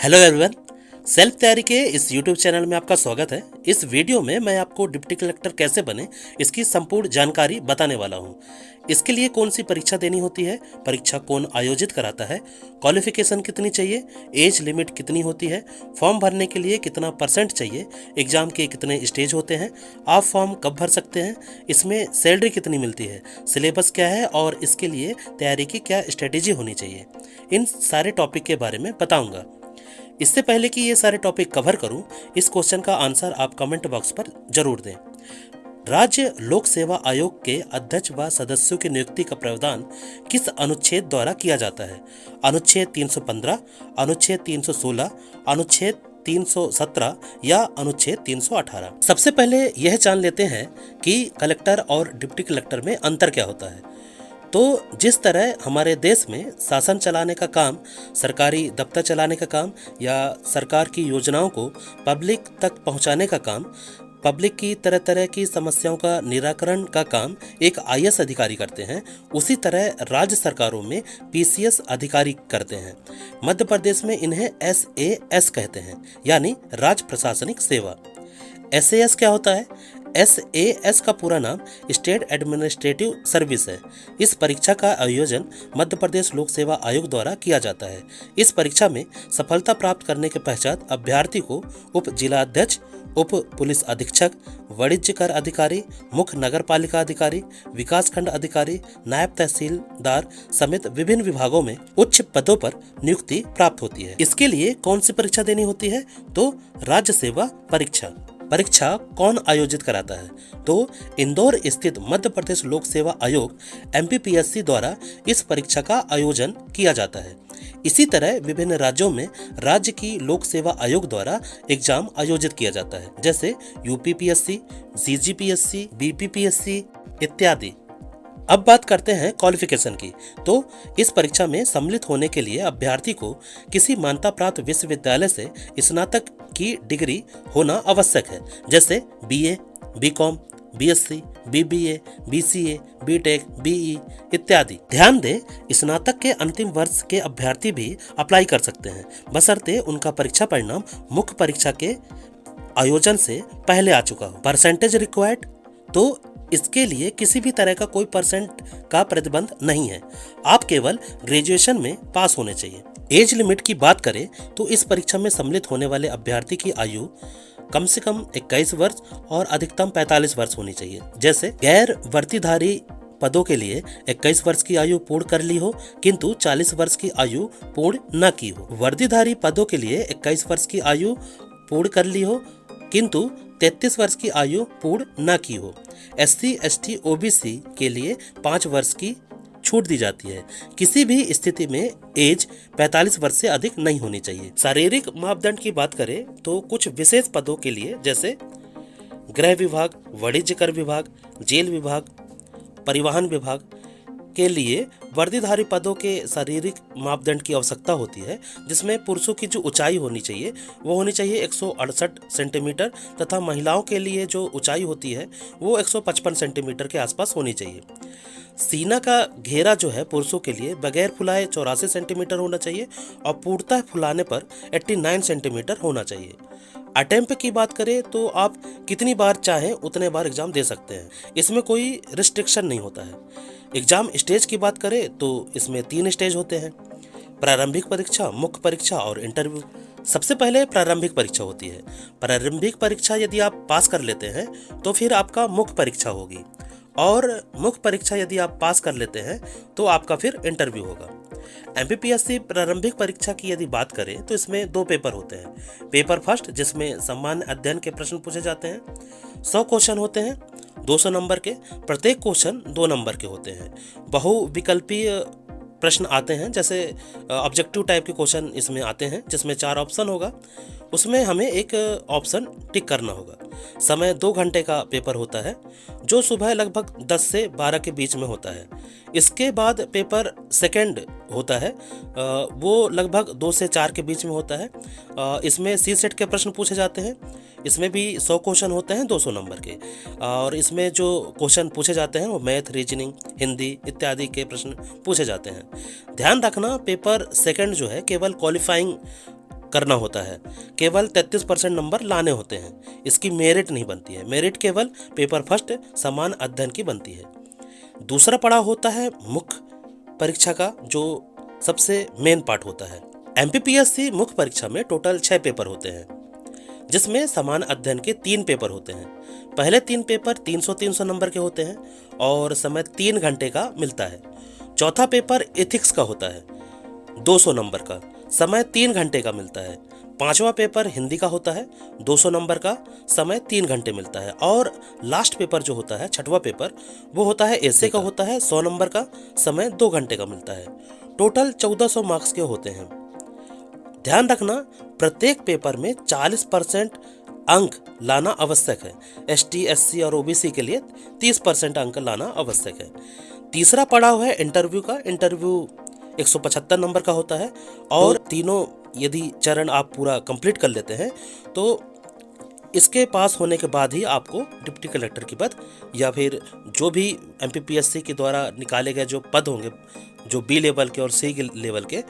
Hello everyone. Self तैयारी के इस यूट्यूब चैनल में आपका स्वागत है। इस वीडियो में मैं आपको डिप्टी कलेक्टर कैसे बने इसकी संपूर्ण जानकारी बताने वाला हूं। इसके लिए कौन सी परीक्षा देनी होती है, परीक्षा कौन आयोजित कराता है, क्वालिफिकेशन कितनी चाहिए, एज लिमिट कितनी होती है, फॉर्म भरने के लिए कितना % चाहिए, एग्जाम के कितने स्टेज होते हैं, आप फॉर्म कब भर सकते हैं, इसमें सैलरी कितनी मिलती है, सिलेबस क्या है और इसके लिए तैयारी की क्या स्ट्रेटेजी होनी चाहिए, इन सारे टॉपिक के बारे में बताऊंगा। इससे पहले कि ये सारे टॉपिक कवर करूं, इस क्वेश्चन का आंसर आप कमेंट बॉक्स पर जरूर दें। राज्य लोक सेवा आयोग के अध्यक्ष व सदस्यों की नियुक्ति का प्रावधान किस अनुच्छेद द्वारा किया जाता है? अनुच्छेद 315, अनुच्छेद 316, अनुच्छेद 317 या अनुच्छेद 318। सबसे पहले यह जान लेते हैं कि कलेक्टर और डिप्टी कलेक्टर में अंतर क्या होता है। तो जिस तरह हमारे देश में शासन चलाने का काम, सरकारी दफ्तर चलाने का काम या सरकार की योजनाओं को पब्लिक तक पहुंचाने का काम, पब्लिक की तरह तरह की समस्याओं का निराकरण का काम एक IAS अधिकारी करते हैं, उसी तरह राज्य सरकारों में PCS अधिकारी करते हैं। मध्य प्रदेश में इन्हें SAS कहते हैं, यानी राज्य प्रशासनिक सेवा। SAS क्या होता है? SAS का पूरा नाम स्टेट एडमिनिस्ट्रेटिव सर्विस है। इस परीक्षा का आयोजन मध्य प्रदेश लोक सेवा आयोग द्वारा किया जाता है। इस परीक्षा में सफलता प्राप्त करने के पश्चात अभ्यर्थी को उप जिलाध्यक्ष, उप पुलिस अधीक्षक, वाणिज्य कर अधिकारी, मुख्य नगर पालिका अधिकारी, विकासखंड अधिकारी, नायब तहसीलदार समेत विभिन्न विभागों में उच्च पदों पर नियुक्ति प्राप्त होती है। इसके लिए कौन सी परीक्षा देनी होती है? तो राज्य सेवा परीक्षा। परीक्षा कौन आयोजित कराता है? तो इंदौर स्थित मध्य प्रदेश लोक सेवा आयोग MPPSC द्वारा इस परीक्षा का आयोजन किया जाता है। इसी तरह विभिन्न राज्यों में राज्य की लोक सेवा आयोग द्वारा एग्जाम आयोजित किया जाता है, जैसे UPPSC, CGPSC, BPPSC इत्यादि। अब बात करते हैं क्वालिफिकेशन की। तो इस परीक्षा में सम्मिलित होने के लिए अभ्यर्थी को किसी मान्यता प्राप्त विश्वविद्यालय से स्नातक की डिग्री होना आवश्यक है, जैसे BA, BCom, BSc, BBA, BCA, BTech, BE इत्यादि। ध्यान दें, स्नातक के अंतिम वर्ष के अभ्यर्थी भी अप्लाई कर सकते हैं, बशर्ते उनका परीक्षा परिणाम मुख्य परीक्षा के आयोजन से पहले आ चुका हो। परसेंटेज रिक्वायर्ड, तो इसके लिए किसी भी तरह का कोई % का प्रतिबंध नहीं है, आप केवल ग्रेजुएशन में पास होने चाहिए। एज लिमिट की बात करें तो इस परीक्षा में सम्मिलित होने वाले अभ्यर्थी की आयु कम से कम 21 वर्ष और अधिकतम 45 वर्ष होनी चाहिए। जैसे गैर वर्दीधारी पदों के लिए 21 वर्ष की आयु पूर्ण कर ली हो, किंतु 40 वर्ष की आयु पूर्ण न की हो। वर्दीधारी पदों के लिए 21 वर्ष की आयु पूर्ण कर ली हो, किंतु 33 वर्ष की आयु पूर्ण न की हो। SC, ST, OBC के लिए 5 वर्ष की छूट दी जाती है। किसी भी स्थिति में एज 45 वर्ष से अधिक नहीं होनी चाहिए। शारीरिक मापदंड की बात करें तो कुछ विशेष पदों के लिए, जैसे गृह विभाग, वाणिज्य कर विभाग, जेल विभाग, परिवहन विभाग के लिए वर्दीधारी पदों के शारीरिक मापदंड की आवश्यकता होती है, जिसमें पुरुषों की जो ऊंचाई होनी चाहिए वो होनी चाहिए 168 सेंटीमीटर तथा महिलाओं के लिए जो ऊंचाई होती है वो 155 सेंटीमीटर के आसपास होनी चाहिए। सीना का घेरा जो है पुरुषों के लिए बगैर फुलाए 84 सेंटीमीटर होना चाहिए और पूर्णतः फुलाने पर 89 सेंटीमीटर होना चाहिए। अटेम्प्ट की बात करें तो आप कितनी बार चाहें उतने बार एग्जाम दे सकते हैं, इसमें कोई रिस्ट्रिक्शन नहीं होता है। एग्जाम स्टेज की बात करें तो इसमें 3 स्टेज होते हैं: प्रारंभिक परीक्षा, मुख्य परीक्षा और इंटरव्यू। सबसे पहले प्रारंभिक परीक्षा होती है। प्रारंभिक परीक्षा यदि आप पास कर लेते हैं तो फिर आपका मुख्य परीक्षा होगी, और मुख्य परीक्षा यदि आप पास कर लेते हैं तो आपका फिर इंटरव्यू होगा। MPPSC प्रारंभिक परीक्षा की यदि बात करें तो इसमें 2 पेपर होते हैं। पेपर फर्स्ट, जिसमें सामान्य अध्ययन के प्रश्न पूछे जाते हैं। 100 क्वेश्चन होते हैं 200 नंबर के, प्रत्येक क्वेश्चन 2 नंबर के होते हैं। बहुविकल्पीय प्रश्न आते हैं, जैसे ऑब्जेक्टिव टाइप के क्वेश्चन इसमें आते हैं, जिसमें 4 ऑप्शन होगा, उसमें हमें एक ऑप्शन टिक करना होगा। समय 2 घंटे का पेपर होता है, जो सुबह लगभग 10 से 12 के बीच में होता है। इसके बाद पेपर सेकंड होता है, वो लगभग 2 से 4 के बीच में होता है। इसमें C सेट के प्रश्न पूछे जाते हैं। इसमें भी 100 क्वेश्चन होते हैं 200 नंबर के, और इसमें जो क्वेश्चन पूछे जाते हैं वो मैथ, रीजनिंग, हिंदी इत्यादि के प्रश्न पूछे जाते हैं। ध्यान रखना, पेपर सेकंड जो है केवल क्वालिफाइंग करना होता है, केवल 33% नंबर लाने होते हैं। इसकी मेरिट नहीं बनती है, मेरिट केवल पेपर फर्स्ट समान अध्ययन की बनती है। दूसरा पड़ाव होता है मुख्य परीक्षा का, जो सबसे मेन पार्ट होता है। एमपीपीएससी मुख्य परीक्षा में टोटल 6 पेपर होते हैं, जिसमें समान अध्ययन के 3 पेपर होते हैं। पहले 3 पेपर 300-300 नंबर के होते हैं और समय 3 घंटे का मिलता है। चौथा पेपर एथिक्स का होता है 200 नंबर का, समय 3 घंटे का मिलता है। पांचवा पेपर हिंदी का होता है 200 नंबर का, समय 3 घंटे मिलता है। और लास्ट पेपर जो होता है छठवां पेपर, वो होता है एसे का, होता है 100 नंबर का, समय 2 घंटे का मिलता है। टोटल 1400 मार्क्स के होते हैं। ध्यान रखना, प्रत्येक पेपर में 40% अंक लाना आवश्यक है। एसटी, एससी और ओबीसी के लिए 30% अंक लाना आवश्यक है। तीसरा पड़ाव है इंटरव्यू का। इंटरव्यू 175 नंबर का होता है और तीनों यदि चरण आप पूरा कंप्लीट कर लेते हैं तो इसके पास होने के बाद ही आपको डिप्टी कलेक्टर की पद या फिर जो भी एमपीपीएससी के द्वारा निकाले गए जो पद होंगे, जो बी लेवल के और सी लेवल के,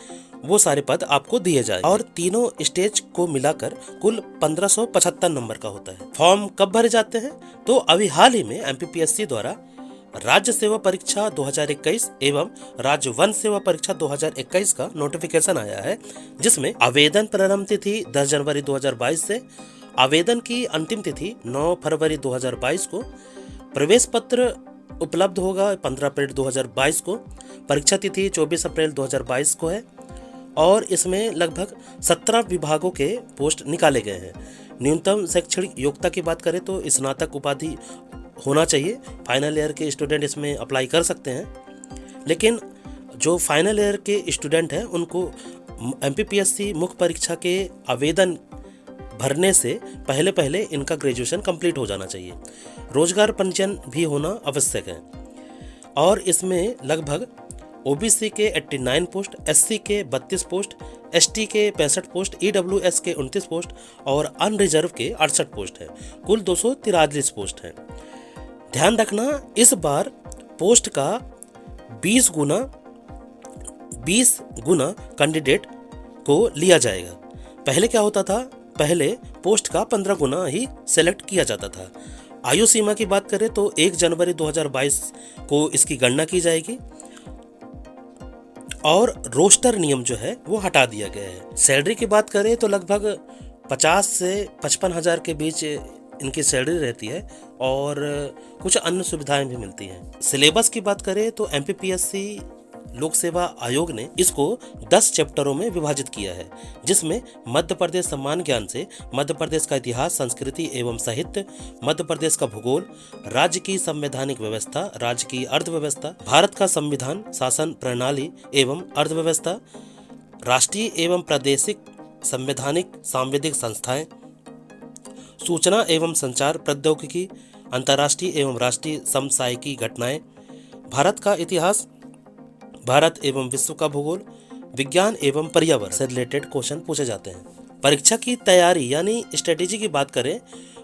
वो सारे पद आपको दिए जाएंगे। और तीनों स्टेज को मिलाकर कुल 1575 नंबर का होता है। फॉर्म कब भरे जाते हैं? तो अभी हाल ही में एमपीपीएससी द्वारा राज्य सेवा परीक्षा 2021 एवं राज्य वन सेवा परीक्षा 2021 का नोटिफिकेशन आया है, जिसमें आवेदन प्रारंभ तिथि 10 जनवरी 2022 से, आवेदन की अंतिम तिथि 9 फरवरी 2022 को, प्रवेश पत्र उपलब्ध होगा 15 अप्रैल 2022 को, परीक्षा तिथि 24 अप्रैल 2022 को है और इसमें लगभग 17 विभागों के पोस्ट निकाले गए हैं। न्यूनतम शैक्षणिक योग्यता की बात करें तो स्नातक उपाधि होना चाहिए। फाइनल ईयर के स्टूडेंट इसमें अप्लाई कर सकते हैं, लेकिन जो फाइनल ईयर के स्टूडेंट हैं उनको एमपीपीएससी मुख्य परीक्षा के आवेदन भरने से पहले इनका ग्रेजुएशन कंप्लीट हो जाना चाहिए। रोजगार पंजीयन भी होना आवश्यक है और इसमें लगभग ओबीसी के 89 पोस्ट, एससी के 32 पोस्ट, एसटी के 65 पोस्ट, ईडब्ल्यूएस के 29 पोस्ट और अनरिजर्व के 68 पोस्ट हैं। कुल 243 पोस्ट हैं। ध्यान रखना, इस बार पोस्ट का 20 गुना कैंडिडेट को लिया जाएगा। पहले क्या होता था? पहले पोस्ट का 15 गुना ही सेलेक्ट किया जाता था। आयु सीमा की बात करें तो 1 जनवरी 2022 को इसकी गणना की जाएगी और रोस्टर नियम जो है वो हटा दिया गया है। सैलरी की बात करें तो लगभग 50 से 55 हज़ार के बीच इनकी सैलरी रहती है और कुछ अन्य सुविधाएं भी मिलती हैं। सिलेबस की बात करें तो एमपीपीएससी लोक सेवा आयोग ने इसको 10 चैप्टरों में विभाजित किया है, जिसमें मध्य प्रदेश सम्मान ज्ञान से मध्य प्रदेश का इतिहास, संस्कृति एवं साहित्य, मध्य प्रदेश का भूगोल, राज्य की संवैधानिक व्यवस्था, राज्य की अर्थव्यवस्था, भारत का संविधान, शासन प्रणाली एवं अर्थव्यवस्था, राष्ट्रीय एवं प्रादेशिक संवैधानिक सांविधिक संस्थाएं, सूचना एवं संचार प्रौद्योगिकी, अंतर्राष्ट्रीय एवं राष्ट्रीय समसामयिकी घटनाएं, भारत का इतिहास, भारत एवं विश्व का भूगोल, विज्ञान एवं पर्यावरण से रिलेटेड क्वेश्चन पूछे जाते हैं। परीक्षा की तैयारी यानी स्ट्रेटेजी की बात करें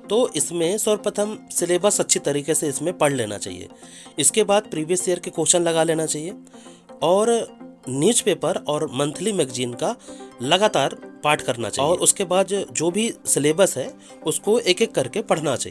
तो इसमें सर्वप्रथम सिलेबस अच्छी तरीके से इसमें पढ़ लेना चाहिए। इसके बाद प्रीवियस ईयर के क्वेश्चन लगा लेना चाहिए और न्यूज़पेपर और मंथली मैगजीन का लगातार पाठ करना चाहिए और उसके बाद जो भी सिलेबस है उसको एक एक करके पढ़ना चाहिए।